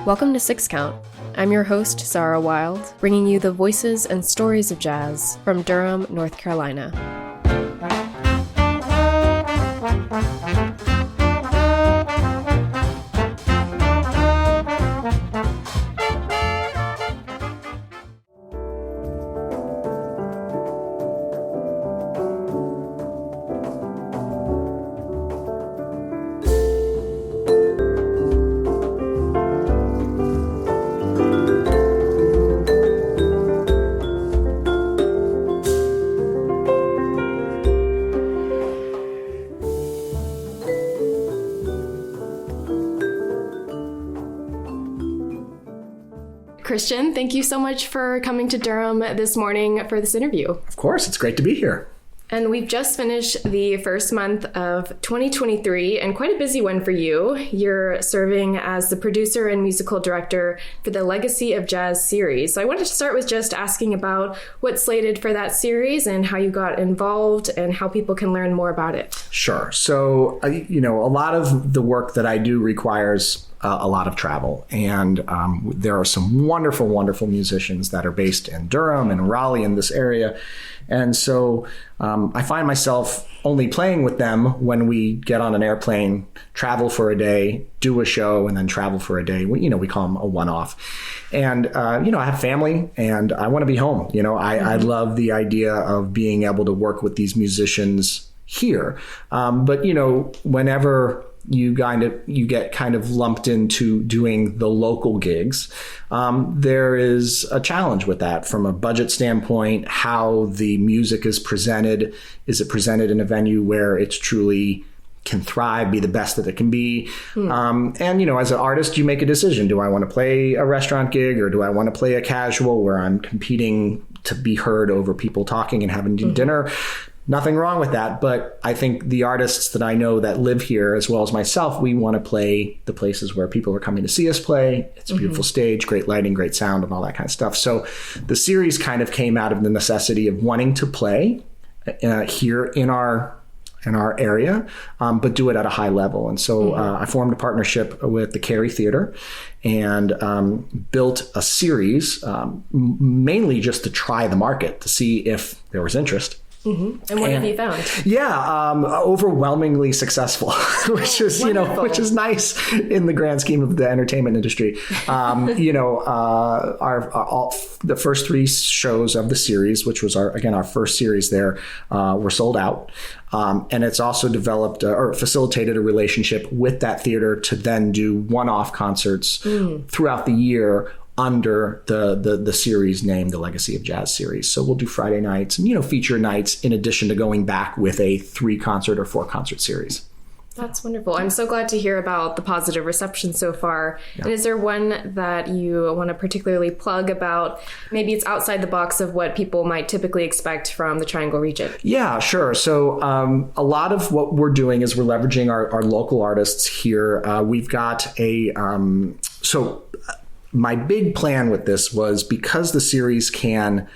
Welcome to Six Count. I'm your host, Sarah Wild, bringing you the voices and stories of jazz from Durham, North Carolina. Christian, thank you so much for coming to Durham this morning for this interview. Of course, it's great to be here. And we've just finished the first month of 2023, and quite a busy one for you. You're serving as the producer and musical director for the Legacy of Jazz series. So I wanted to start with just asking about what's slated for that series and how you got involved and how people can learn more about it. Sure. So, a lot of the work that I do requires a lot of travel. And there are some wonderful, wonderful musicians that are based in Durham and Raleigh in this area. And so I find myself only playing with them when we get on an airplane, travel for a day, do a show, and then travel for a day. We call them a one-off. And, I have family and I want to be home. I love the idea of being able to work with these musicians here. But whenever you get kind of lumped into doing the local gigs, there is a challenge with that from a budget standpoint, how the music is presented. Is it presented in a venue where it's truly can thrive, be the best that it can be? And, as an artist, you make a decision. Do I want to play a restaurant gig or do I want to play a casual where I'm competing to be heard over people talking and having dinner? Nothing wrong with that, but I think the artists that I know that live here, as well as myself, we want to play the places where people are coming to see us play. It's a beautiful stage, great lighting, great sound, and all that kind of stuff. So the series kind of came out of the necessity of wanting to play here in our area, but do it at a high level. And so I formed a partnership with the Carey Theater and built a series mainly just to try the market, to see if there was interest. Mm-hmm. And what have you found? Yeah, overwhelmingly successful, which is nice in the grand scheme of the entertainment industry. The first three shows of the series, which was our first series there, were sold out. And it's also developed or facilitated a relationship with that theater to then do one-off concerts throughout the year under the series name, the Legacy of Jazz series. So we'll do Friday nights and, feature nights in addition to going back with a 3-concert or 4-concert series. That's wonderful. I'm so glad to hear about the positive reception so far. Yeah. And is there one that you want to particularly plug about? Maybe it's outside the box of what people might typically expect from the Triangle region. Yeah, sure. So a lot of what we're doing is we're leveraging our local artists here. We've got my big plan with this was because the series can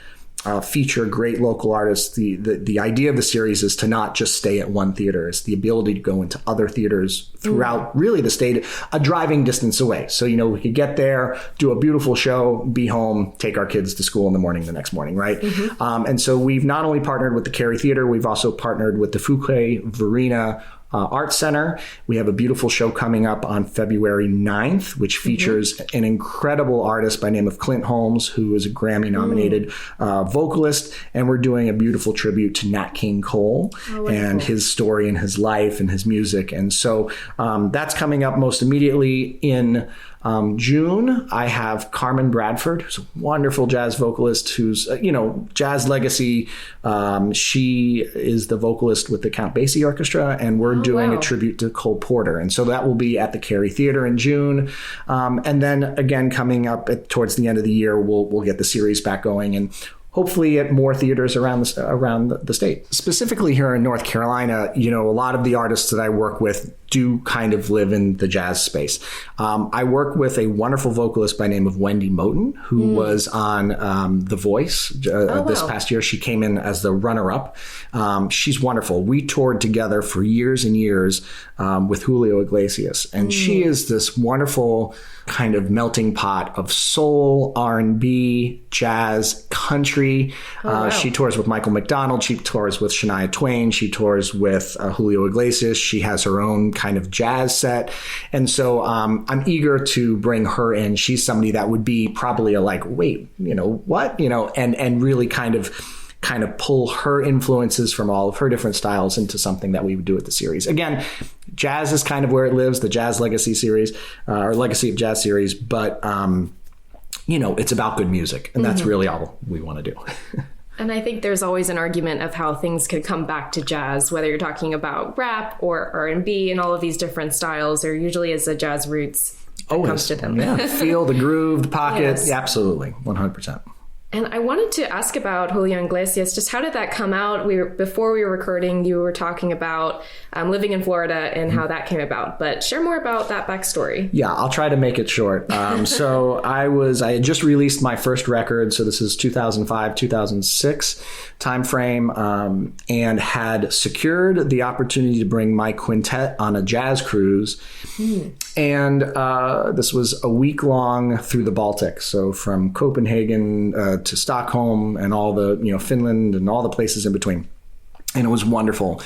feature great local artists. The idea of the series is to not just stay at one theater. It's the ability to go into other theaters throughout really the state, a driving distance away. So, we could get there, do a beautiful show, be home, take our kids to school in the morning the next morning, right? And so we've not only partnered with the Carey Theater, we've also partnered with the Fuquay-Varina Art Center. We have a beautiful show coming up on February 9th, which features an incredible artist by name of Clint Holmes, who is a Grammy nominated vocalist. And we're doing a beautiful tribute to Nat King Cole and his story and his life and his music. And so that's coming up most immediately in June. I have Carmen Bradford, who's a wonderful jazz vocalist who's, jazz legacy. She is the vocalist with the Count Basie Orchestra, and we're doing a tribute to Cole Porter. And so that will be at the Carey Theater in June. And then again, coming up towards the end of the year, we'll get the series back going and hopefully at more theaters around the state. Specifically here in North Carolina, a lot of the artists that I work with do kind of live in the jazz space. I work with a wonderful vocalist by name of Wendy Moten, who was on The Voice this past year. She came in as the runner-up. She's wonderful. We toured together for years and years with Julio Iglesias, and she is this wonderful kind of melting pot of soul, R&B, jazz, country. She tours with Michael McDonald. She tours with Shania Twain. She tours with Julio Iglesias. She has her own kind of jazz set. And so I'm eager to bring her in. She's somebody that would be probably a like, wait, what? And really kind of pull her influences from all of her different styles into something that we would do at the series. Again, jazz is kind of where it lives, the Jazz Legacy series, or Legacy of Jazz series, but, it's about good music, and that's really all we want to do. And I think there's always an argument of how things could come back to jazz, whether you're talking about rap or R&B and all of these different styles. There usually is a jazz roots that comes to them. Yeah, feel the groove, the pocket. Yes. Yeah, absolutely, 100%. And I wanted to ask about Julio Iglesias. Just how did that come out? Before we were recording, you were talking about living in Florida and how that came about. But share more about that backstory. Yeah, I'll try to make it short. So I had just released my first record. So this is 2005, 2006 timeframe, and had secured the opportunity to bring my quintet on a jazz cruise. And this was a week long through the Baltic. So from Copenhagen to Stockholm and all the, Finland and all the places in between. And it was wonderful.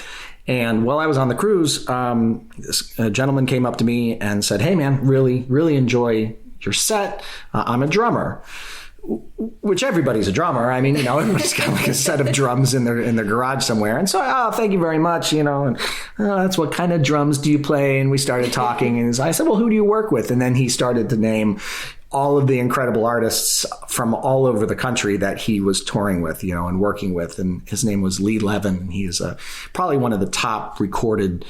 And while I was on the cruise, this gentleman came up to me and said, "Hey man, really, really enjoy your set. I'm a drummer." Which everybody's a drummer. I mean, everybody's got like a set of drums in their garage somewhere. And so, thank you very much, and that's what kind of drums do you play? And we started talking, and I said, well, who do you work with? And then he started to name all of the incredible artists from all over the country that he was touring with, and working with. And his name was Lee Levin. And he is probably one of the top recorded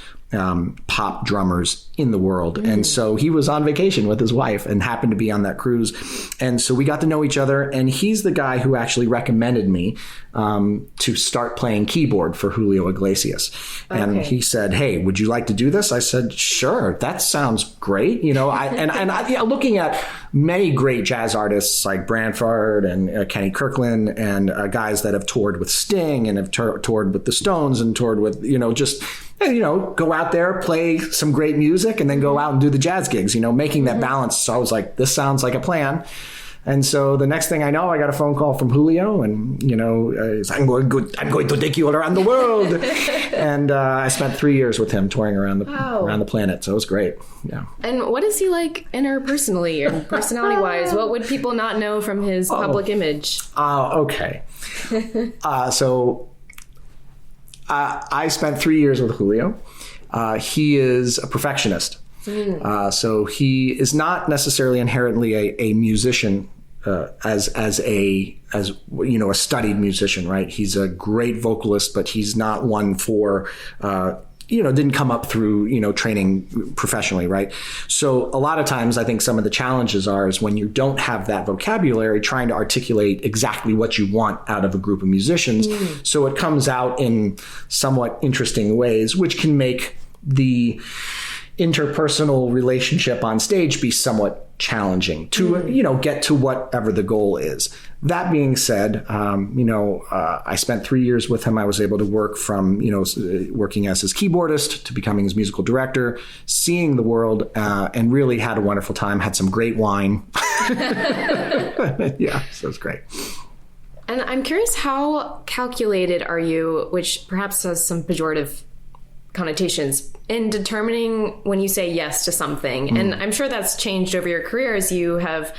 pop drummers in the world. And so he was on vacation with his wife and happened to be on that cruise. And so we got to know each other. And he's the guy who actually recommended me to start playing keyboard for Julio Iglesias. And he said, "Hey, would you like to do this?" I said, "Sure, that sounds great." Looking at many great jazz artists like Branford and Kenny Kirkland and guys that have toured with Sting and have toured with the Stones and toured with, go out there, play some great music, and then go out and do the jazz gigs, making that balance. So I was like, this sounds like a plan. And so the next thing I know, I got a phone call from Julio, and I'm going to take you all around the world. And I spent 3 years with him touring around the planet. So it was great. Yeah. And what is he like interpersonally and personality-wise? What would people not know from his public image? Okay. So I spent 3 years with Julio. He is a perfectionist. So he is not necessarily inherently a musician as a studied musician, right? He's a great vocalist, but he's not one for didn't come up through training professionally, right? So a lot of times I think some of the challenges is when you don't have that vocabulary, trying to articulate exactly what you want out of a group of musicians. So it comes out in somewhat interesting ways, which can make the interpersonal relationship on stage be somewhat challenging to get to whatever the goal is. That being said, I spent 3 years with him. I was able to work from working as his keyboardist to becoming his musical director, seeing the world, and really had a wonderful time. Had some great wine. Yeah, so it's great. And I'm curious, how calculated are you, which perhaps has some pejorative connotations, in determining when you say yes to something? And I'm sure that's changed over your career as you have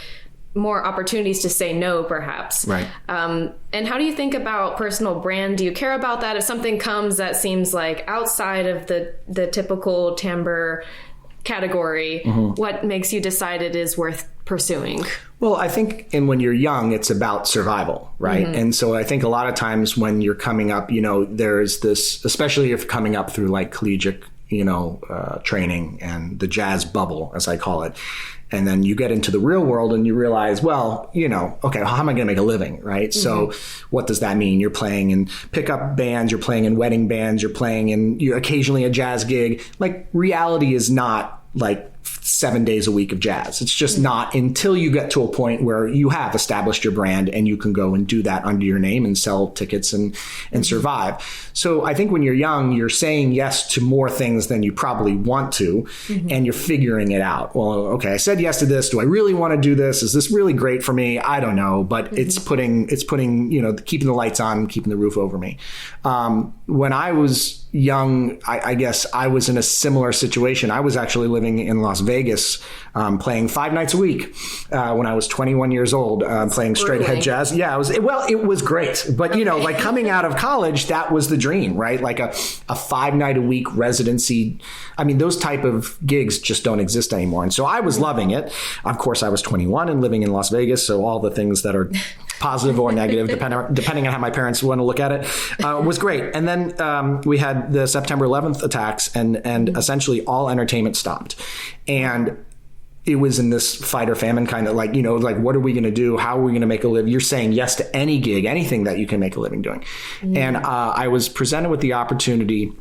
more opportunities to say no, perhaps. Right. And how do you think about personal brand? Do you care about that? If something comes that seems like outside of the typical Tamburr category, what makes you decide it is worth pursuing? Well, I think, and when you're young, it's about survival, right? And so I think a lot of times when you're coming up, there's this, especially if coming up through like collegiate training and the jazz bubble, as I call it. And then you get into the real world and you realize, well, okay, how am I going to make a living, right? Mm-hmm. So what does that mean? You're playing in pickup bands, you're playing in wedding bands, you're playing in occasionally a jazz gig. Like, reality is not like 7 days a week of jazz. It's just not, until you get to a point where you have established your brand and you can go and do that under your name and sell tickets and survive. So I think when you're young, you're saying yes to more things than you probably want to, and you're figuring it out. Well, okay, I said yes to this. Do I really want to do this? Is this really great for me? I don't know, but it's putting, keeping the lights on, keeping the roof over me. When I was young, I guess I was in a similar situation. I was actually living in Las Vegas, playing 5 nights a week when I was 21 years old, playing straight ahead jazz. Yeah, it was great. But, like coming out of college, that was the dream, right? Like a 5-night-a-week residency. I mean, those type of gigs just don't exist anymore. And so I was loving it. Of course, I was 21 and living in Las Vegas. So all the things that are positive or negative, depending on how my parents want to look at it, was great. And then we had the September 11th attacks, and essentially all entertainment stopped. And it was in this fight or famine kind of like, what are we going to do? How are we going to make a living? You're saying yes to any gig, anything that you can make a living doing. And I was presented with the opportunity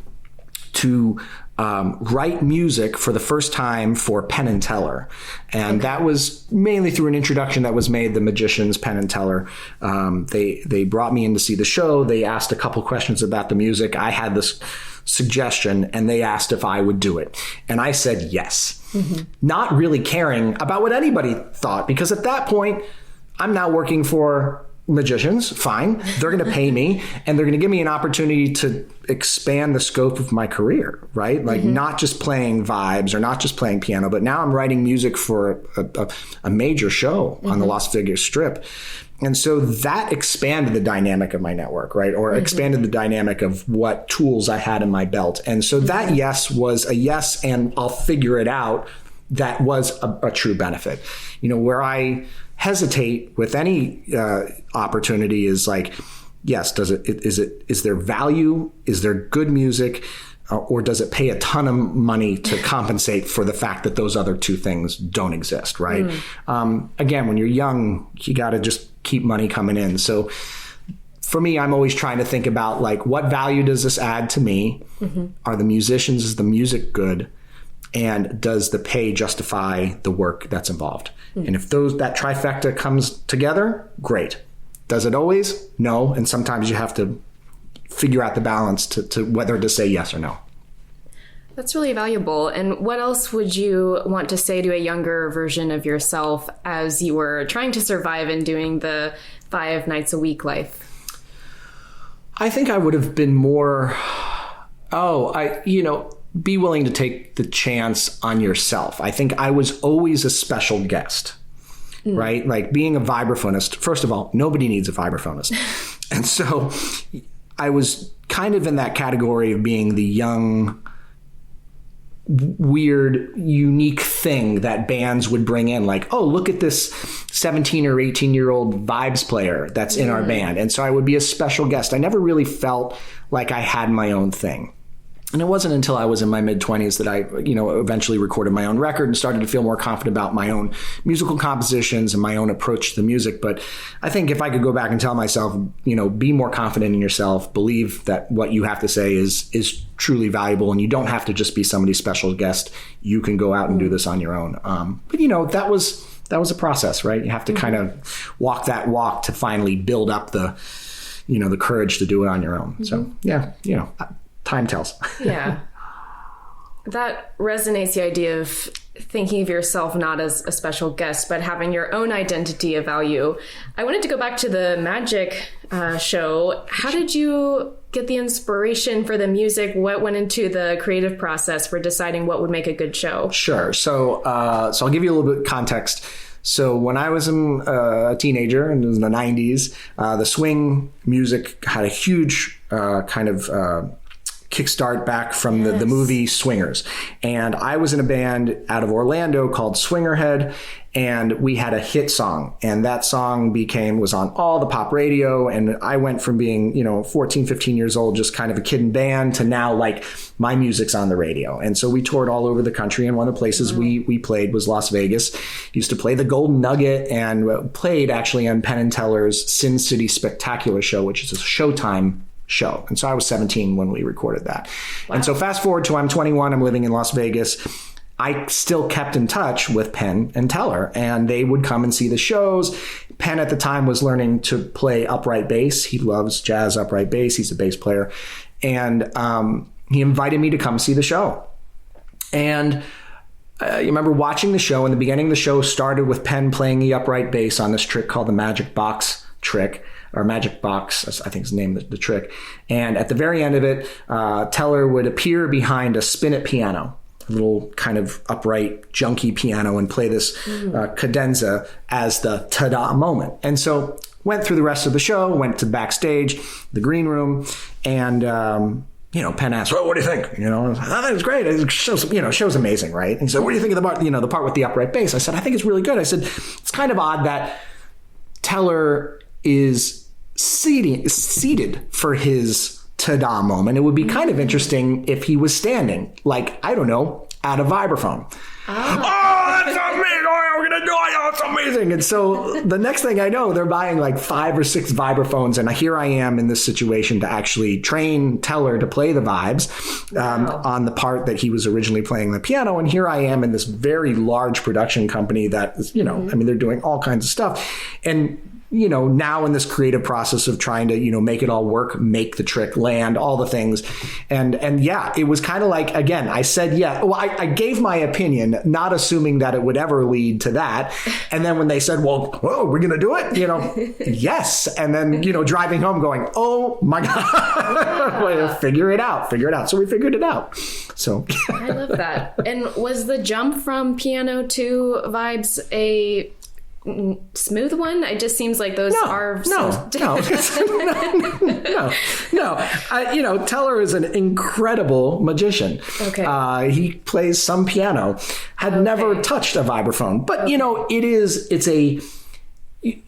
to write music for the first time for Penn Teller. And that was mainly through an introduction that was made, the magicians, Penn Teller. They brought me in to see the show. They asked a couple questions about the music. I had this suggestion and they asked if I would do it. And I said yes, not really caring about what anybody thought, because at that point, I'm now working for magicians. Fine. They're going to pay me and they're going to give me an opportunity to expand the scope of my career, right? Like not just playing vibes or not just playing piano, but now I'm writing music for a major show on the Las Vegas Strip. And so that expanded the dynamic of my network, right? Or expanded the dynamic of what tools I had in my belt. And so that yes was a yes, and I'll figure it out. That was a true benefit. Where I hesitate with any opportunity is like, yes, is there value? Is there good music? Or does it pay a ton of money to compensate for the fact that those other two things don't exist, right? Again, when you're young, you got to just keep money coming in. So for me, I'm always trying to think about like, what value does this add to me? Are the musicians, is the music good? And does the pay justify the work that's involved? And if that trifecta comes together, great. Does it always? No. And sometimes you have to figure out the balance to whether to say yes or no. That's really valuable. And what else would you want to say to a younger version of yourself as you were trying to survive and doing the 5 nights a week life? I think I would have been more, be willing to take the chance on yourself. I think I was always a special guest, right? Like being a vibraphonist, first of all, nobody needs a vibraphonist. And so I was kind of in that category of being the young, weird, unique thing that bands would bring in. Like, oh, look at this 17 or 18-year-old vibes player that's in our band. And so I would be a special guest. I never really felt like I had my own thing. And it wasn't until I was in my mid-20s that I, eventually recorded my own record and started to feel more confident about my own musical compositions and my own approach to the music. But I think if I could go back and tell myself, be more confident in yourself, believe that what you have to say is truly valuable, and you don't have to just be somebody's special guest. You can go out and do this on your own. But that was a process, right? You have to kind of walk that walk to finally build up the courage to do it on your own. So yeah, time tells. Yeah. That resonates, the idea of thinking of yourself not as a special guest, but having your own identity of value. I wanted to go back to the magic show. How did you get the inspiration for the music? What went into the creative process for deciding what would make a good show? Sure. So I'll give you a little bit of context. So when I was a teenager, and it was in the 90s, the swing music had a huge kickstart back from the movie Swingers. And I was in a band out of Orlando called Swingerhead, and we had a hit song, and that song was on all the pop radio. And I went from being, 14, 15 years old, just kind of a kid in band, to now like my music's on the radio. And so we toured all over the country. And one of the places we played was Las Vegas. Used to play the Golden Nugget, and played actually on Penn Teller's Sin City Spectacular show, which is a Showtime show. And so I was 17 when we recorded that. Wow. And so fast forward to I'm 21, I'm living in Las Vegas. I still kept in touch with Penn and Teller, and they would come and see the shows. Penn at the time was learning to play upright bass. He loves jazz upright bass. He's a bass player. And he invited me to come see the show. And you remember watching the show. In the beginning, the show started with Penn playing the upright bass on this trick called the Magic Box trick, or Magic Box, I think is the name of the trick. And at the very end of it, Teller would appear behind a spin-it piano, a little kind of upright, junky piano, and play this cadenza as the ta-da moment. And so went through the rest of the show, went to backstage, the green room, and Penn asked, "Well, what do you think?" I think it's great. It show's amazing, right? And he said, "What do you think of the part, the part with the upright bass?" I said, "I think it's really good." I said, "It's kind of odd that Teller is seated for his ta-da moment. It would be kind of interesting if he was standing, like, I don't know, at a vibraphone." Oh, that's amazing. Oh, we're going to do it. Oh, it's amazing. And so the next thing I know, they're buying like 5 or 6 vibraphones. And here I am in this situation to actually train Teller to play the vibes on the part that he was originally playing the piano. And here I am in this very large production company that, they're doing all kinds of stuff. And now in this creative process of trying to, make it all work, make the trick land, all the things. And yeah, it was kind of like, again, I said, yeah, well, I gave my opinion, not assuming that it would ever lead to that. And then when they said, well, we're going to do it, yes. And then, driving home going, oh my God, figure it out. So we figured it out. So I love that. And was the jump from piano to vibes a smooth one? It just seems like those are no. Teller is an incredible magician. Okay. He plays some piano, had never touched a vibraphone, but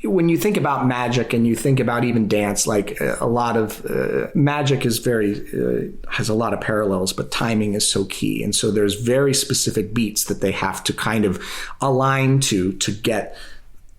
when you think about magic and you think about even dance, like a lot of magic is has a lot of parallels, but timing is so key. And so there's very specific beats that they have to kind of align to get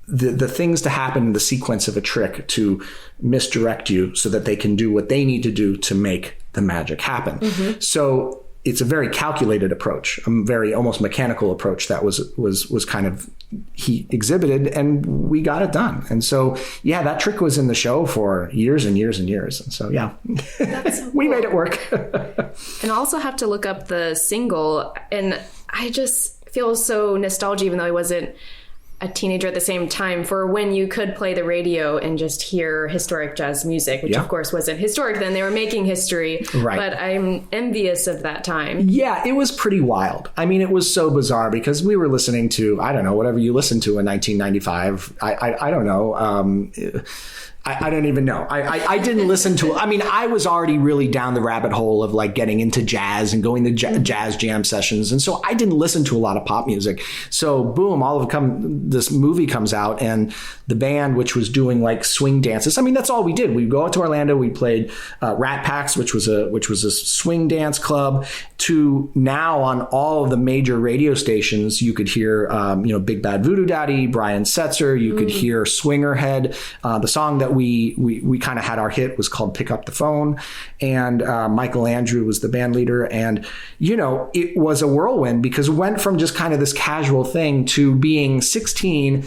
the things to happen in the sequence of a trick to misdirect you so that they can do what they need to do to make the magic happen. Mm-hmm. So it's a very calculated approach, a very almost mechanical approach that was kind of he exhibited, and we got it done. And so, yeah, that trick was in the show for years and years and years. And so, yeah, that's so cool. We made it work. And I also have to look up the single, and I just feel so nostalgic, even though I wasn't a teenager at the same time, for when you could play the radio and just hear historic jazz music, which of course wasn't historic then. They were making history, right. But I'm envious of that time. Yeah, it was pretty wild. I mean, it was so bizarre because we were listening to, I don't know, whatever you listened to in 1995. I don't know. I don't even know. I didn't listen to, I was already really down the rabbit hole of like getting into jazz and going to jazz jam sessions. And so I didn't listen to a lot of pop music. So boom, this movie comes out, and the band, which was doing like swing dances. That's all we did. We'd go out to Orlando. We played Rat Packs, which was a swing dance club, to now on all of the major radio stations, you could hear, Big Bad Voodoo Daddy, Brian Setzer. You could hear Swingerhead. The song that we kind of had our hit was called Pick Up the Phone, and Michael Andrew was the band leader. And it was a whirlwind because it went from just kind of this casual thing to being 16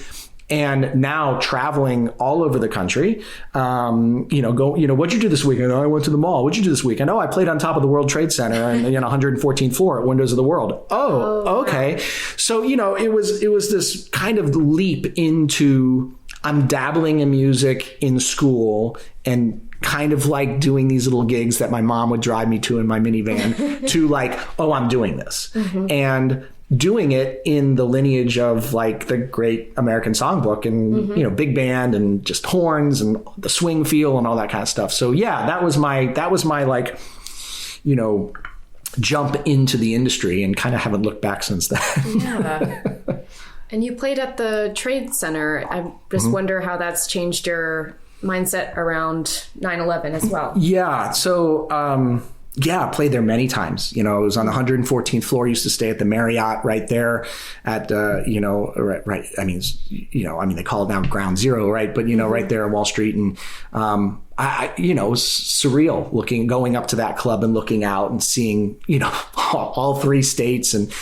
and now traveling all over the country. What'd you do this weekend? Oh, I went to the mall. What'd you do this weekend? Oh, I played on top of the World Trade Center and 114th floor at Windows of the World. Oh, okay. So it was this kind of leap into, I'm dabbling in music in school and kind of like doing these little gigs that my mom would drive me to in my minivan to like, oh, I'm doing this. Mm-hmm. And doing it in the lineage of like the great American songbook and, big band and just horns and the swing feel and all that kind of stuff. So yeah, that was my like, jump into the industry, and kind of haven't looked back since then. Yeah. And you played at the Trade Center. I just wonder how that's changed your mindset around 9/11 as well. Yeah. So, I played there many times. It was on the 114th floor. Used to stay at the Marriott right there at, right. I mean, they call it now Ground Zero, right? But, right there on Wall Street. And, it was surreal going up to that club and looking out and seeing, all three states. And,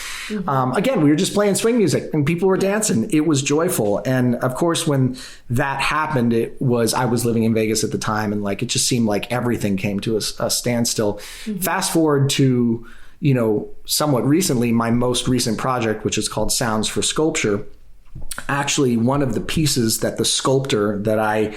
again, we were just playing swing music and people were dancing. It was joyful. And of course, when that happened, I was living in Vegas at the time, and it just seemed like everything came to a standstill. Fast forward to, somewhat recently, my most recent project, which is called Sounds for Sculpture. Actually, one of the pieces that the sculptor that I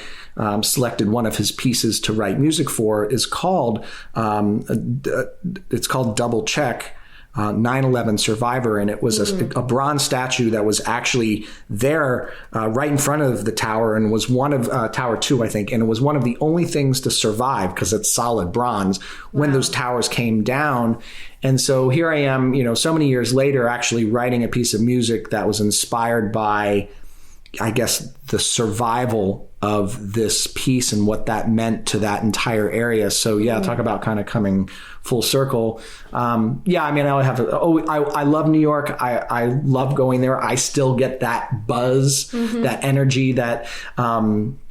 selected, one of his pieces to write music for, is called, it's called Double Check, 9/11 Survivor. And it was a bronze statue that was actually there right in front of the tower, and was one of Tower 2, I think. And it was one of the only things to survive, because it's solid bronze, when those towers came down. And so here I am, so many years later, actually writing a piece of music that was inspired by, I guess, the survival of this piece and what that meant to that entire area. So talk about kind of coming full circle. I love New York. I love going there. I still get that buzz, that energy that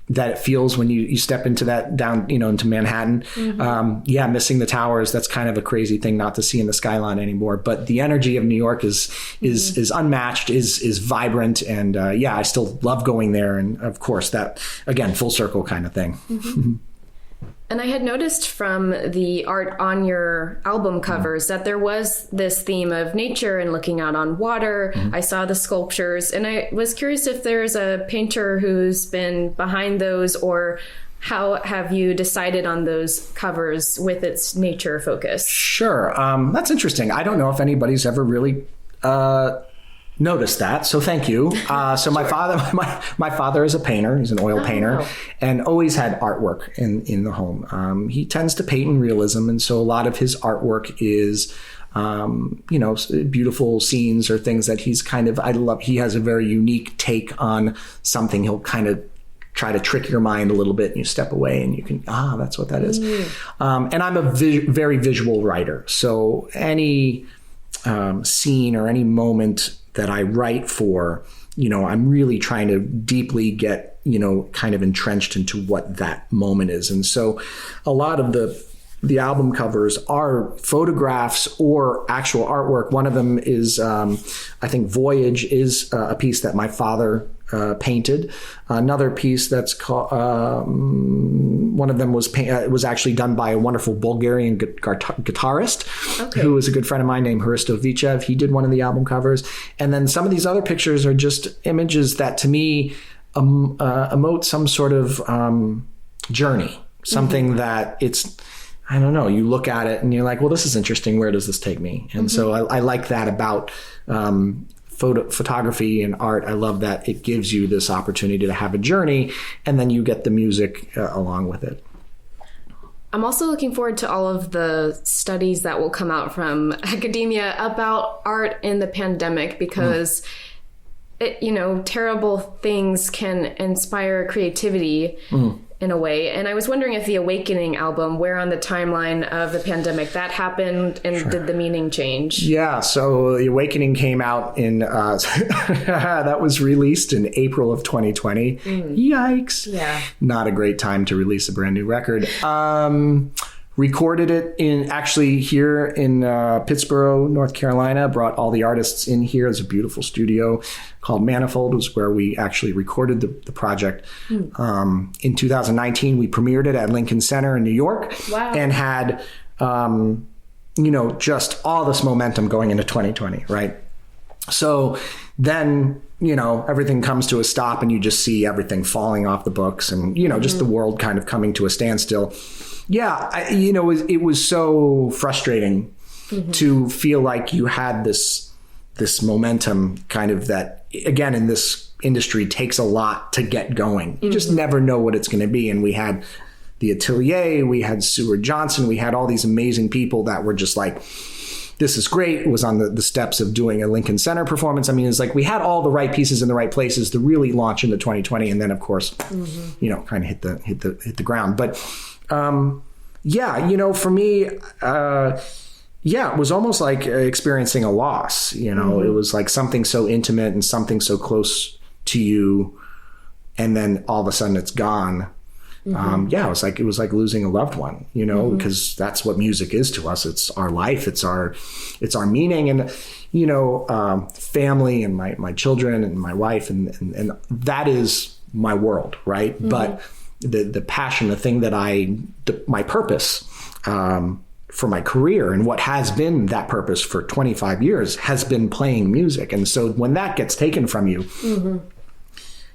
it feels when you step into that down, into Manhattan. Missing the towers. That's kind of a crazy thing not to see in the skyline anymore. But the energy of New York is unmatched, is vibrant. And I still love going there. And of course that, again, full circle kind of thing. And I had noticed from the art on your album covers that there was this theme of nature and looking out on water. I saw the sculptures, and I was curious if there's a painter who's been behind those, or how have you decided on those covers with its nature focus? Sure. That's interesting. I don't know if anybody's ever really noticed that, so thank you. So my father is a painter. He's an oil painter, and always had artwork in the home. He tends to paint in realism, and so a lot of his artwork is beautiful scenes or things that he's he has a very unique take on something. He'll kind of try to trick your mind a little bit, and you step away and you can, that's what that is. And I'm a very visual writer, so any scene or any moment that I write for, I'm really trying to deeply get, kind of entrenched into what that moment is. And so a lot of the album covers are photographs or actual artwork. One of them is, I think Voyage is a piece that my father painted. Another piece that's called, one of them was actually done by a wonderful Bulgarian guitarist who was a good friend of mine named Hristo Vichev. He did one of the album covers. And then some of these other pictures are just images that to me emote some sort of journey, something that it's, I don't know, you look at it and you're like, well, this is interesting. Where does this take me? And so I like that about photography and art. I love that it gives you this opportunity to have a journey, and then you get the music along with it. I'm also looking forward to all of the studies that will come out from academia about art in the pandemic, because terrible things can inspire creativity in a way. And I was wondering if the Awakening album, where on the timeline of the pandemic that happened, and did the meaning change? Yeah, so the Awakening came out in, that was released in April of 2020. Yikes. Yeah. Not a great time to release a brand new record. Recorded it here in Pittsburgh, North Carolina. Brought all the artists in here. There's a beautiful studio called Manifold, was where we actually recorded the project. In 2019, we premiered it at Lincoln Center in New York. Wow. And had, just all this momentum going into 2020, right? So then, everything comes to a stop, and you just see everything falling off the books, and, just the world kind of coming to a standstill. Yeah, it was so frustrating to feel like you had this momentum kind of that, again, in this industry takes a lot to get going. You just never know what it's going to be. And we had the Atelier, we had Seward Johnson, we had all these amazing people that were just like, this is great. It was on the steps of doing a Lincoln Center performance. I mean, it's like we had all the right pieces in the right places to really launch into 2020. And then, of course, you know, kind of hit the ground. But yeah, you know, for me, yeah, it was almost like experiencing a loss. You know, it was like something so intimate and something so close to you, and then all of a sudden it's gone. Yeah, it was like losing a loved one, you know, because that's what music is to us. It's our life. It's our meaning. And, you know, family and my children and my wife and that is my world. Right. But the passion, the thing that my purpose, for my career and what has been that purpose for 25 years has been playing music. And so when that gets taken from you,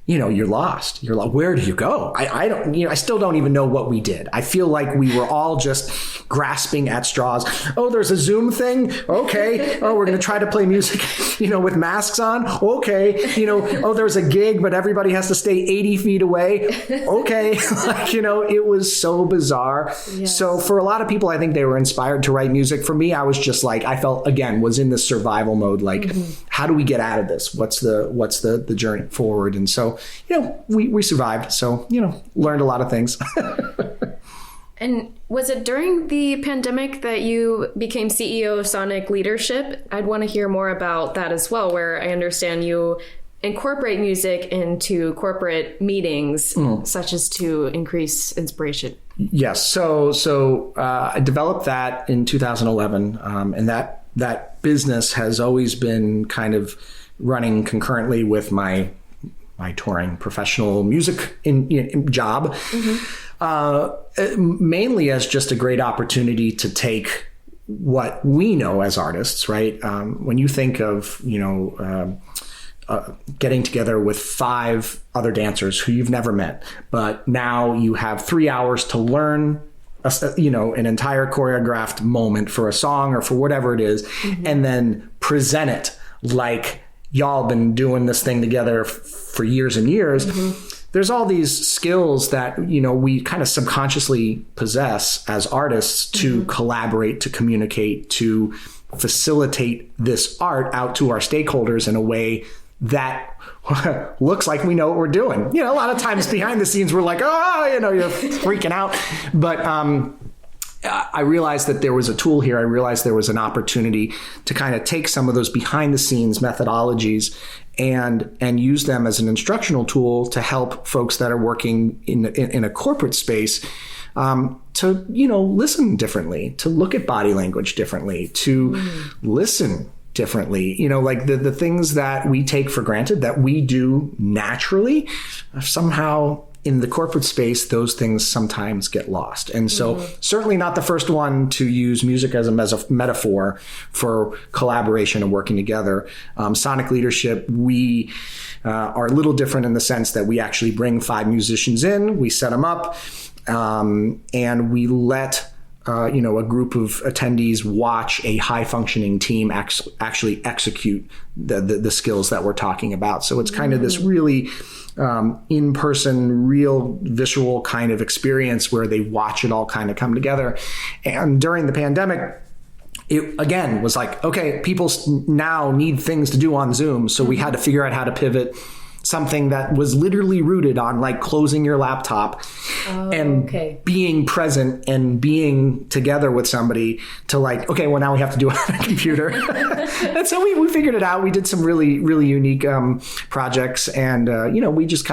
you know, you're lost. You're like, where do you go? I don't, you know, I still don't even know what we did. I feel like we were all just grasping at straws. Oh, there's a Zoom thing. Okay. Oh, we're going to try to play music, you know, with masks on. Okay. You know, oh, there's a gig, but everybody has to stay 80 feet away. Okay. Like, you know, it was so bizarre. Yes. So for a lot of people, I think they were inspired to write music. For me, I was just like, I felt, again, was in this survival mode. Like, how do we get out of this? What's the journey forward? And so, you know, we survived. So, you know, learned a lot of things. And was it during the pandemic that you became CEO of Sonic Leadership? I'd want to hear more about that as well, where I understand you incorporate music into corporate meetings, such as to increase inspiration. Yes. So I developed that in 2011. And that business has always been kind of running concurrently with my touring professional music job, mainly as just a great opportunity to take what we know as artists, right? When you think of, you know, getting together with 5 other dancers who you've never met, but now you have 3 hours to learn an entire choreographed moment for a song or for whatever it is, and then present it like y'all been doing this thing together for years and years. There's all these skills that, you know, we kind of subconsciously possess as artists to collaborate, to communicate, to facilitate this art out to our stakeholders in a way that looks like we know what we're doing. You know, a lot of times behind the scenes, we're like, oh, you know, you're freaking out. But I realized that there was a tool here. I realized there was an opportunity to kind of take some of those behind the scenes methodologies and use them as an instructional tool to help folks that are working in a corporate space to, you know, listen differently, to look at body language differently, to listen differently. You know, like the things that we take for granted that we do naturally, somehow in the corporate space, those things sometimes get lost. And so certainly not the first one to use music as a metaphor for collaboration and working together. Sonic Leadership, we are a little different in the sense that we actually bring 5 musicians in, we set them up, and we let you know, a group of attendees watch a high functioning team actually execute the skills that we're talking about. So it's kind of this really in-person, real visual kind of experience where they watch it all kind of come together. And during the pandemic, it again was like, okay, people now need things to do on Zoom. So we had to figure out how to pivot something that was literally rooted on like closing your laptop and being present and being together with somebody to like, okay, well now we have to do it on a computer. And so we figured it out. We did some really, really unique projects and, you know, we just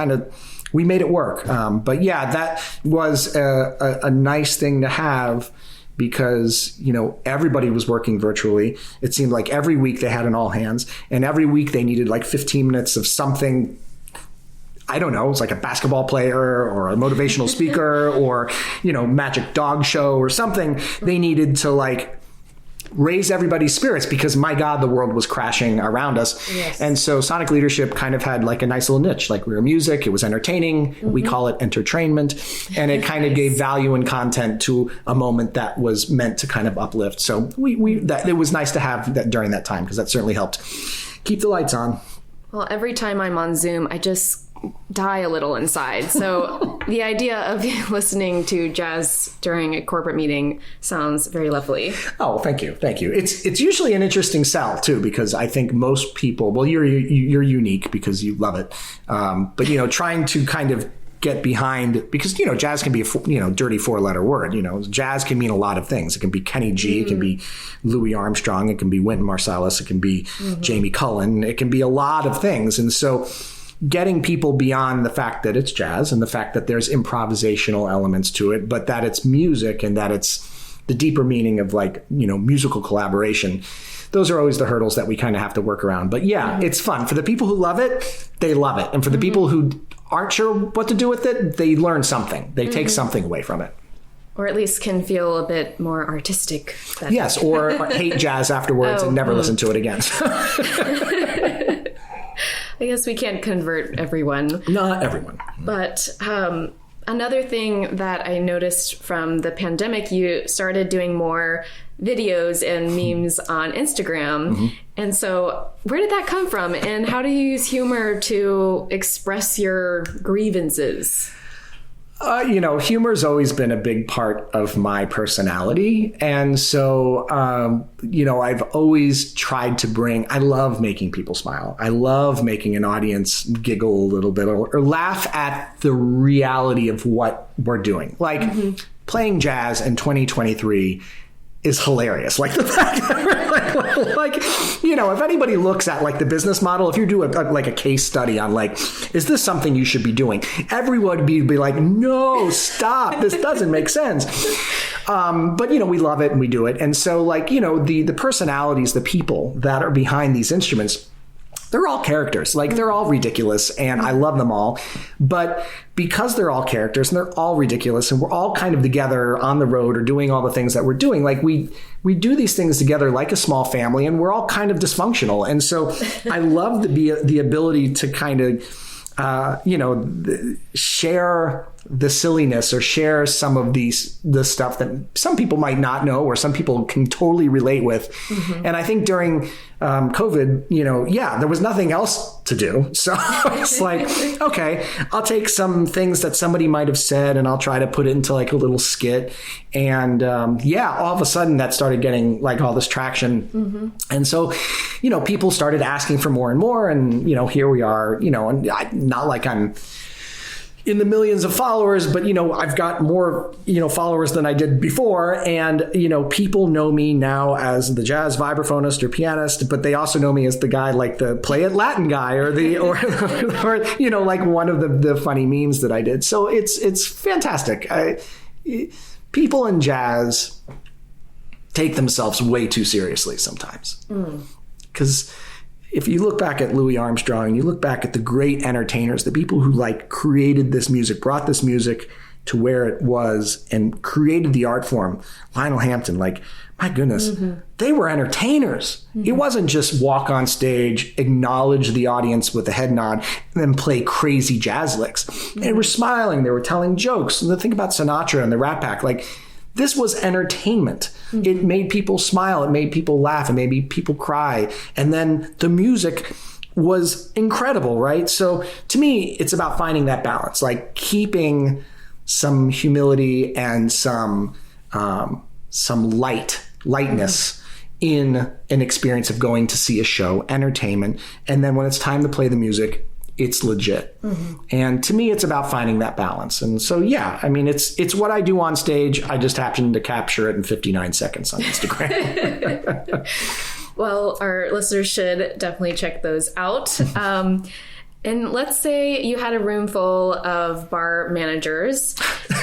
we made it work. But yeah, that was a nice thing to have because, you know, everybody was working virtually. It seemed like every week they had an all hands and every week they needed like 15 minutes of something. I don't know, it's like a basketball player or a motivational speaker or, you know, magic dog show or something. They needed to like raise everybody's spirits because my God, the world was crashing around us. Yes. And so Sonic Leadership kind of had like a nice little niche, like we were music, it was entertaining. We call it entertainment. And it kind of gave value and content to a moment that was meant to kind of uplift. So it was nice to have that during that time because that certainly helped keep the lights on. Well, every time I'm on Zoom, I just die a little inside. So the idea of listening to jazz during a corporate meeting sounds very lovely. Oh, thank you. Thank you. It's usually an interesting sell too, because I think most people, well, you're unique because you love it. But, trying to kind of get behind, because, jazz can be a, dirty 4-letter word. Jazz can mean a lot of things. It can be Kenny G, it can be Louis Armstrong, it can be Wynton Marsalis, it can be Jamie Cullum, it can be a lot of things. And so getting people beyond the fact that it's jazz and the fact that there's improvisational elements to it, but that it's music and that it's the deeper meaning of musical collaboration. Those are always the hurdles that we kind of have to work around. But yeah, it's fun. For the people who love it, they love it. And for the people who aren't sure what to do with it, they learn something. They take something away from it. Or at least can feel a bit more artistic. Yes, or hate jazz afterwards and never listen to it again. I guess we can't convert everyone. Not everyone. But another thing that I noticed from the pandemic, you started doing more videos and memes on Instagram. And so where did that come from? And how do you use humor to express your grievances? Humor's always been a big part of my personality. And so, I've always tried to I love making people smile. I love making an audience giggle a little bit or laugh at the reality of what we're doing. Like playing jazz in 2023 is hilarious. Like the fact that if anybody looks at the business model, if you do a case study on is this something you should be doing? Everyone would be like, no, stop. This doesn't make sense. But we love it and we do it. And so the personalities, the people that are behind these instruments, they're all characters. They're all ridiculous and I love them all. But because they're all characters and they're all ridiculous and we're all kind of together on the road or doing all the things that we're doing, we do these things together like a small family and we're all kind of dysfunctional. And so I love the ability to kind of, share the silliness or share some of the stuff that some people might not know or some people can totally relate with. And I think during COVID, there was nothing else to do. So it's okay, I'll take some things that somebody might have said and I'll try to put it into a little skit. And all of a sudden that started getting all this traction. And so, people started asking for more and more. And, here we are, and not like I'm in the millions of followers, but, I've got more, followers than I did before. And, people know me now as the jazz vibraphonist or pianist, but they also know me as the guy, the play it Latin guy or one of the funny memes that I did. So it's fantastic. People in jazz take themselves way too seriously sometimes. Because if you look back at Louis Armstrong, you look back at the great entertainers, the people who created this music, brought this music to where it was and created the art form. Lionel Hampton, my goodness, they were entertainers. It wasn't just walk on stage, acknowledge the audience with a head nod, and then play crazy jazz licks. They were smiling, they were telling jokes. And the thing about Sinatra and the Rat Pack, this was entertainment. It made people smile. It made people laugh. It made people cry. And then the music was incredible, right? So to me, it's about finding that balance, keeping some humility and some lightness in an experience of going to see a show, entertainment. And then when it's time to play the music, it's legit. And to me, it's about finding that balance. And so, it's what I do on stage. I just happen to capture it in 59 seconds on Instagram. Well, our listeners should definitely check those out. And let's say you had a room full of bar managers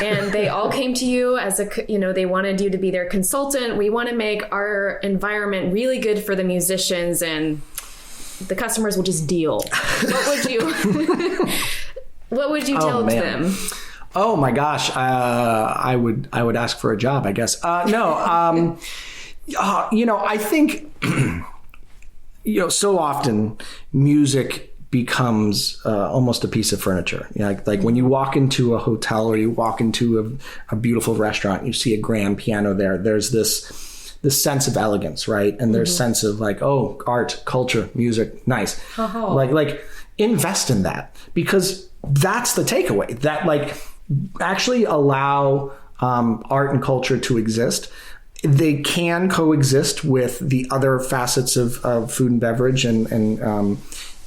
and they all came to you as they wanted you to be their consultant. We want to make our environment really good for the musicians and the customers will just deal. What would you tell them? Oh my gosh. I would ask for a job, I guess. I think, so often music becomes almost a piece of furniture. Like when you walk into a hotel or you walk into a beautiful restaurant, you see a grand piano there. There's this this sense of elegance, right? And there's sense of like, oh, art, culture, music, nice. Like invest in that, because that's the takeaway, that like actually allow art and culture to exist. They can coexist with the other facets of food and beverage and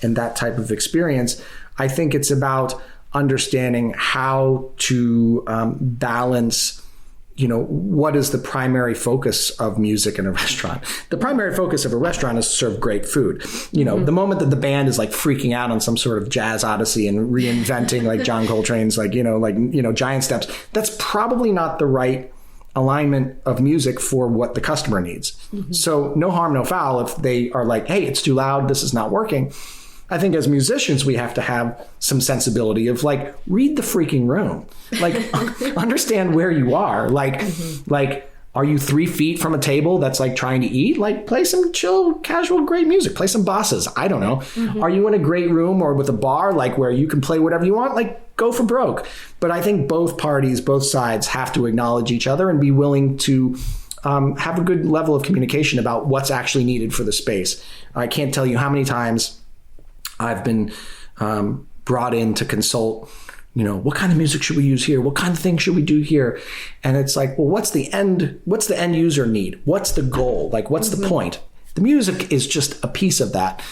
that type of experience. I think it's about understanding how to balance, what is the primary focus of music in a restaurant? The primary focus of a restaurant is to serve great food. The moment that the band is like freaking out on some sort of jazz odyssey and reinventing like John Coltrane's giant steps, that's probably not the right alignment of music for what the customer needs. So no harm, no foul if they are like, hey, it's too loud, this is not working. I think as musicians, we have to have some sensibility of like, read the freaking room, like understand where you are. Like, are you 3 feet from a table that's like trying to eat? Like play some chill, casual, great music, play some bosses. I don't know. Are you in a great room or with a bar, like where you can play whatever you want? Like go for broke. But I think both parties, both sides have to acknowledge each other and be willing to have a good level of communication about what's actually needed for the space. I can't tell you how many times I've been brought in to consult, what kind of music should we use here? What kind of things should we do here? And it's like, well, what's the end user need? What's the goal? Like, what's the point? The music is just a piece of that.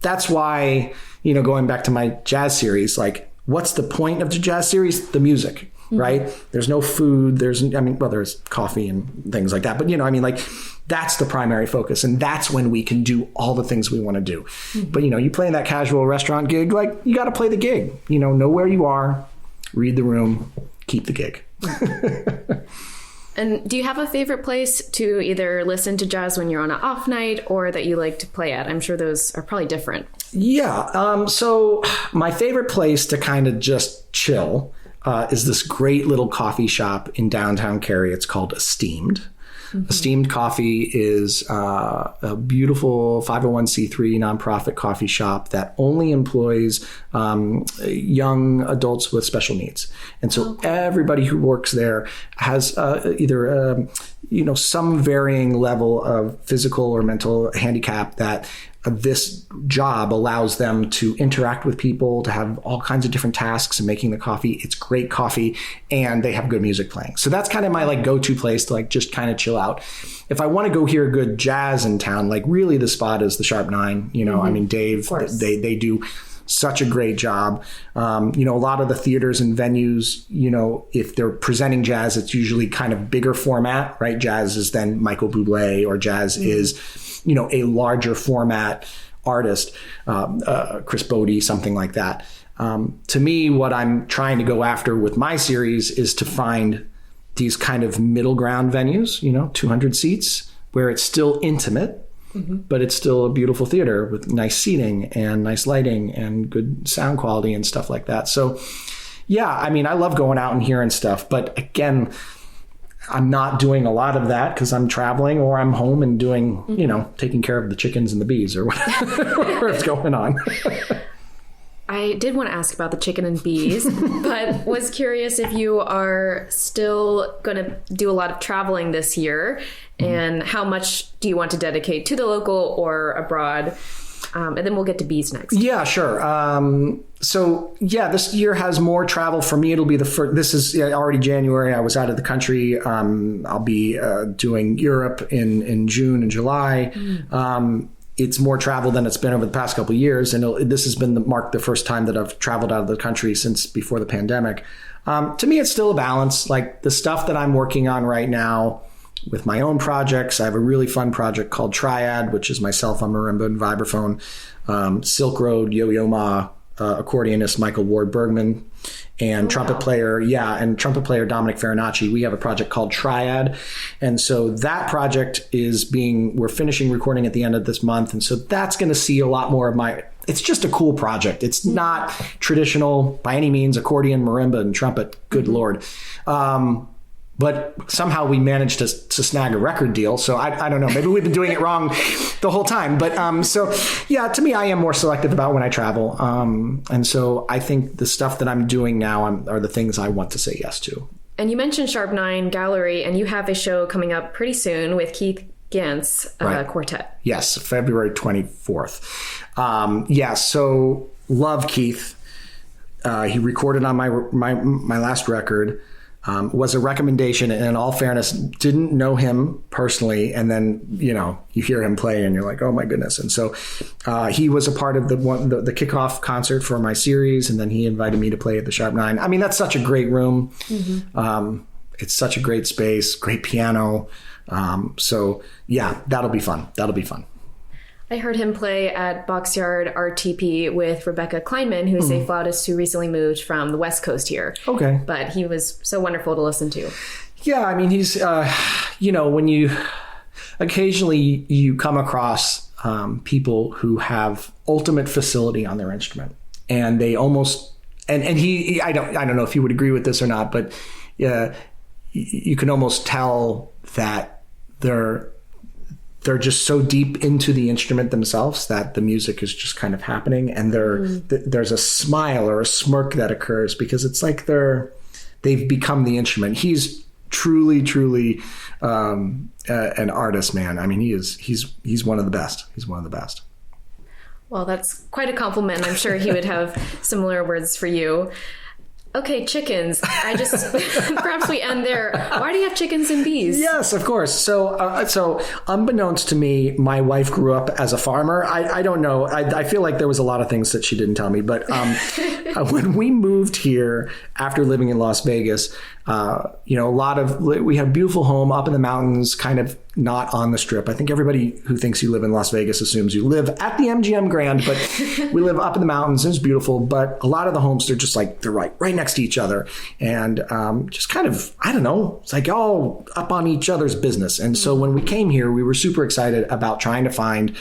That's why, going back to my jazz series, like, what's the point of the jazz series? The music, right? There's no food. There's coffee and things like that. But, that's the primary focus. And that's when we can do all the things we want to do. But, you play in that casual restaurant gig, like you got to play the gig, know where you are, read the room, keep the gig. And do you have a favorite place to either listen to jazz when you're on an off night or that you like to play at? I'm sure those are probably different. Yeah. So my favorite place to kind of just chill is this great little coffee shop in downtown Cary. It's called Esteemed. Esteemed Coffee is a beautiful 501c3 nonprofit coffee shop that only employs young adults with special needs. And so everybody who works there has either some varying level of physical or mental handicap that this job allows them to interact with people, to have all kinds of different tasks in making the coffee. It's great coffee and they have good music playing. So that's kind of my like go-to place to like just kind of chill out. If I want to go hear good jazz in town, like really the spot is the Sharp Nine. Dave, they do such a great job. A lot of the theaters and venues, if they're presenting jazz, it's usually kind of bigger format, right? Jazz is then Michael Bublé, or jazz is a larger format artist, Chris Bodie, something like that. To me, what I'm trying to go after with my series is to find these kind of middle ground venues, 200 seats, where it's still intimate, but it's still a beautiful theater with nice seating and nice lighting and good sound quality and stuff like that. So, yeah, I love going out and hearing stuff. But again, I'm not doing a lot of that because I'm traveling or I'm home and doing, taking care of the chickens and the bees or whatever's going on. I did want to ask about the chicken and bees, but was curious if you are still going to do a lot of traveling this year and how much do you want to dedicate to the local or abroad? And then we'll get to bees next. Yeah, sure. This year has more travel for me. It'll be the first. This is already January. I was out of the country. I'll be doing Europe in June and July. It's more travel than it's been over the past couple of years. And this has been the first time that I've traveled out of the country since before the pandemic. To me, it's still a balance. Like the stuff that I'm working on right now with my own projects. I have a really fun project called Triad, which is myself on marimba and vibraphone, Silk Road, Yo-Yo Ma, accordionist Michael Ward Bergman, and trumpet player Dominic Farinacci. We have a project called Triad. And so that project we're finishing recording at the end of this month. And so that's going to see a lot more of it's just a cool project. It's not traditional by any means, accordion, marimba, and trumpet. Good Lord. But somehow we managed to snag a record deal. So I don't know. Maybe we've been doing it wrong the whole time. But to me, I am more selective about when I travel. And so I think the stuff that I'm doing now are the things I want to say yes to. And you mentioned Sharp 9 Gallery, and you have a show coming up pretty soon with Keith Ganz Quartet. Yes, February 24th. So love Keith. He recorded on my last record. Was a recommendation, and in all fairness, didn't know him personally. And then, you hear him play and you're like, oh my goodness. And so he was a part of the kickoff concert for my series. And then he invited me to play at the Sharp 9. I mean, that's such a great room. Mm-hmm. It's such a great space, great piano. So yeah, that'll be fun. I heard him play at Boxyard RTP with Rebecca Kleinman, who's a flautist who recently moved from the West Coast here. Okay. But he was so wonderful to listen to. Yeah, I mean, he's, when you occasionally you come across people who have ultimate facility on their instrument, and they almost, and he, I don't know if you would agree with this or not, but you can almost tell that they're just so deep into the instrument themselves that the music is just kind of happening, and there's a smile or a smirk that occurs because it's like they've become the instrument. He's truly an artist, man. I mean, he's one of the best. He's one of the best. Well, that's quite a compliment. I'm sure he would have similar words for you. Okay, chickens. Perhaps we end there. Why do you have chickens and bees? Yes, of course. So unbeknownst to me, my wife grew up as a farmer. I don't know. I feel like there was a lot of things that she didn't tell me. But when we moved here after living in Las Vegas, we had a beautiful home up in the mountains, kind of not on the strip. I think everybody who thinks you live in Las Vegas assumes you live at the MGM Grand, but we live up in the mountains. It's beautiful, but a lot of the homes, they're just like, they're right next to each other. And just kind of, I don't know, it's like all up on each other's business. And so when we came here, we were super excited about trying to find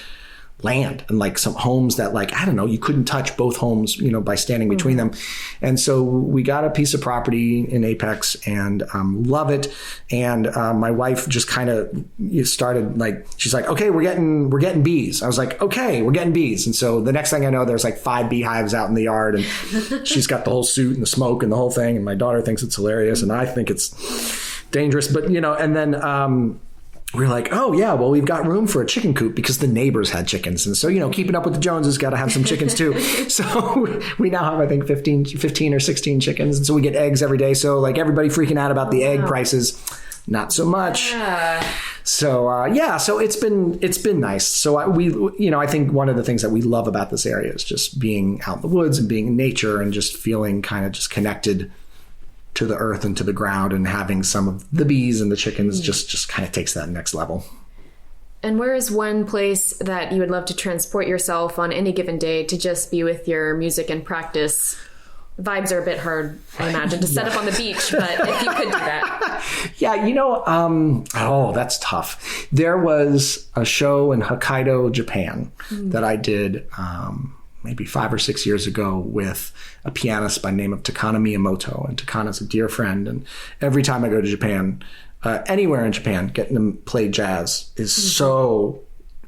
land and like some homes that, like, I don't know, you couldn't touch both homes, by standing between them. And so we got a piece of property in Apex and love it. And my wife just kind of started, like, she's like, okay, we're getting bees. I was like, okay, we're getting bees. And so the next thing I know, there's like 5 beehives out in the yard, and she's got the whole suit and the smoke and the whole thing. And my daughter thinks it's hilarious, and I think it's dangerous. But, and then we're like, oh yeah, well, we've got room for a chicken coop because the neighbors had chickens. And so, keeping up with the Joneses, got to have some chickens too. So we now have, I think, 15 or 16 chickens. And so we get eggs every day. So like everybody freaking out about the egg prices, not so much. Yeah. So, so it's been nice. So I think one of the things that we love about this area is just being out in the woods and being in nature and just feeling kind of just connected to the earth and to the ground, and having some of the bees and the chickens just kind of takes that next level. And where is one place that you would love to transport yourself on any given day to just be with your music and practice? Vibes are a bit hard, I imagine, to set up on the beach, but if you could do that. Yeah, that's tough. There was a show in Hokkaido, Japan that I did maybe 5 or 6 years ago with a pianist by the name of Takana Miyamoto. And Takana's a dear friend. And every time I go to Japan, anywhere in Japan, getting to play jazz is so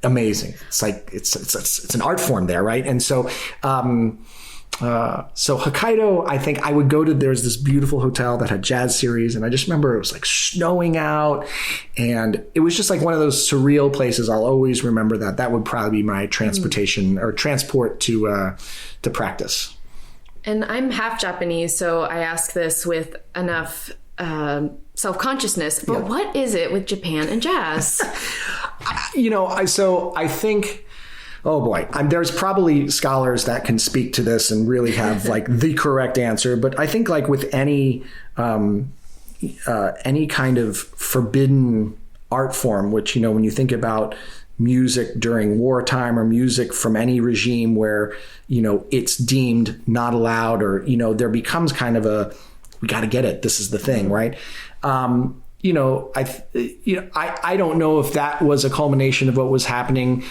amazing. It's like, it's an art form there, right? And so, so Hokkaido, I think I would go to, there's this beautiful hotel that had jazz series. And I just remember it was like snowing out, and it was just like one of those surreal places. I'll always remember that. That would probably be my transportation or transport to practice. And I'm half Japanese, so I ask this with enough self-consciousness, but what is it with Japan and jazz? I think, oh boy, there's probably scholars that can speak to this and really have like the correct answer. But I think like with any kind of forbidden art form, which, when you think about music during wartime or music from any regime where, it's deemed not allowed, or, there becomes kind of we got to get it. This is the thing, right? I don't know if that was a culmination of what was happening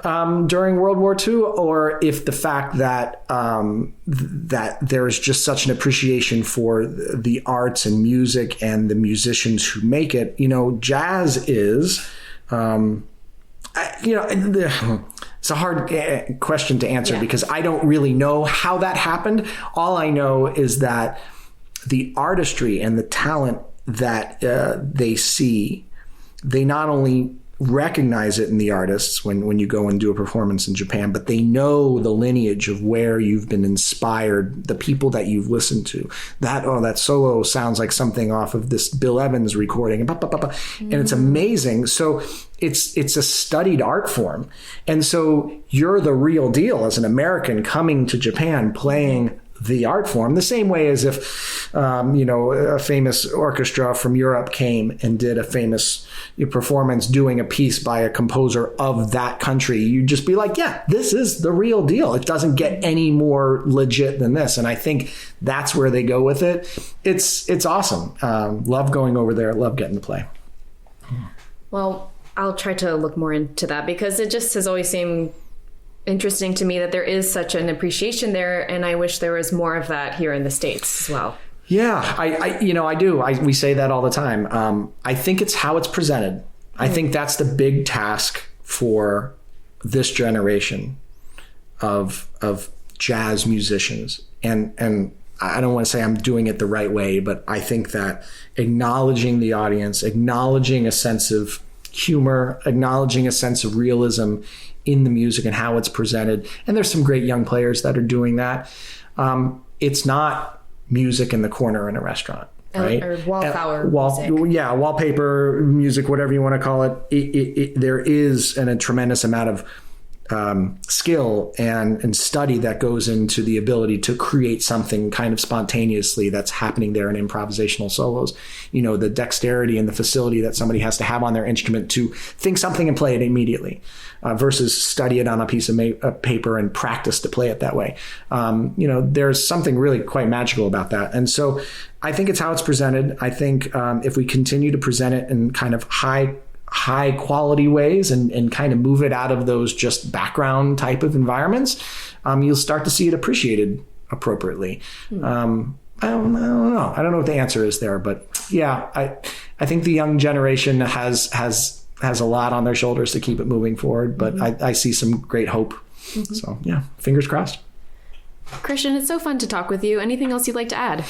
during World War II, or if the fact that that there is just such an appreciation for the arts and music and the musicians who make it. Jazz is, it's a hard question to answer because I don't really know how that happened. All I know is that the artistry and the talent that they see, they not only recognize it in the artists when you go and do a performance in Japan, but they know the lineage of where you've been inspired, the people that you've listened to. That solo sounds like something off of this Bill Evans recording, and it's amazing. So it's a studied art form. And so you're the real deal as an American coming to Japan playing the art form, the same way as if, a famous orchestra from Europe came and did a famous performance doing a piece by a composer of that country. You'd just be like, yeah, this is the real deal. It doesn't get any more legit than this. And I think that's where they go with it. It's awesome. Love going over there. Love getting to play. Well, I'll try to look more into that because it just has always seemed interesting to me that there is such an appreciation there, and I wish there was more of that here in the States as well. Yeah, I do. We say that all the time. I think it's how it's presented. I think that's the big task for this generation of jazz musicians. And I don't want to say I'm doing it the right way, but I think that acknowledging the audience, acknowledging a sense of humor, acknowledging a sense of realism in the music and how it's presented. And there's some great young players that are doing that. It's not music in the corner in a restaurant, right? Or music. Yeah, wallpaper music, whatever you want to call it. There is a tremendous amount of skill and study that goes into the ability to create something kind of spontaneously that's happening there in improvisational solos. The dexterity and the facility that somebody has to have on their instrument to think something and play it immediately versus study it on a piece of paper and practice to play it that way. There's something really quite magical about that. And so I think it's how it's presented. I think if we continue to present it in kind of high quality ways and kind of move it out of those just background type of environments, you'll start to see it appreciated appropriately. I don't know. I don't know what the answer is there, but yeah, I think the young generation has a lot on their shoulders to keep it moving forward, but I see some great hope. So yeah, fingers crossed. Christian, it's so fun to talk with you. Anything else you'd like to add?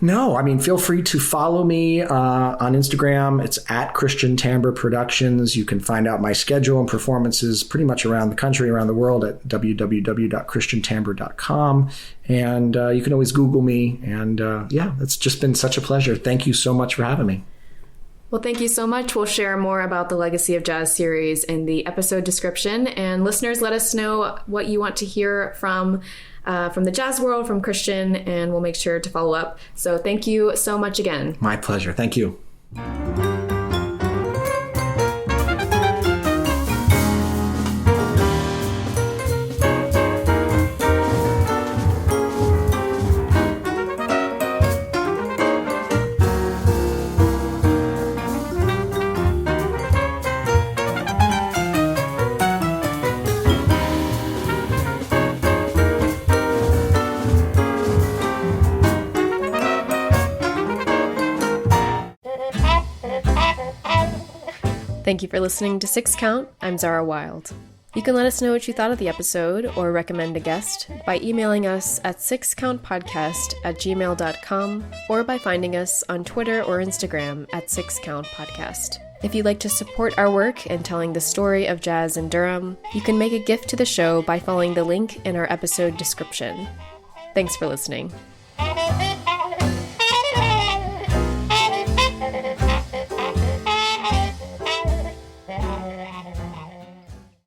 No, feel free to follow me on Instagram. It's at Christian Tamburr Productions. You can find out my schedule and performances pretty much around the country, around the world at www.christiantamburr.com. And you can always Google me. And it's just been such a pleasure. Thank you so much for having me. Well, thank you so much. We'll share more about the Legacy of Jazz series in the episode description. And listeners, let us know what you want to hear from the jazz world, from Christian, and we'll make sure to follow up. So thank you so much again. My pleasure. Thank you. Thank you for listening to 6 Count. I'm Zara Wild. You can let us know what you thought of the episode or recommend a guest by emailing us at 6countpodcast@gmail.com or by finding us on Twitter or Instagram at 6countpodcast. If you'd like to support our work in telling the story of jazz in Durham, you can make a gift to the show by following the link in our episode description. Thanks for listening.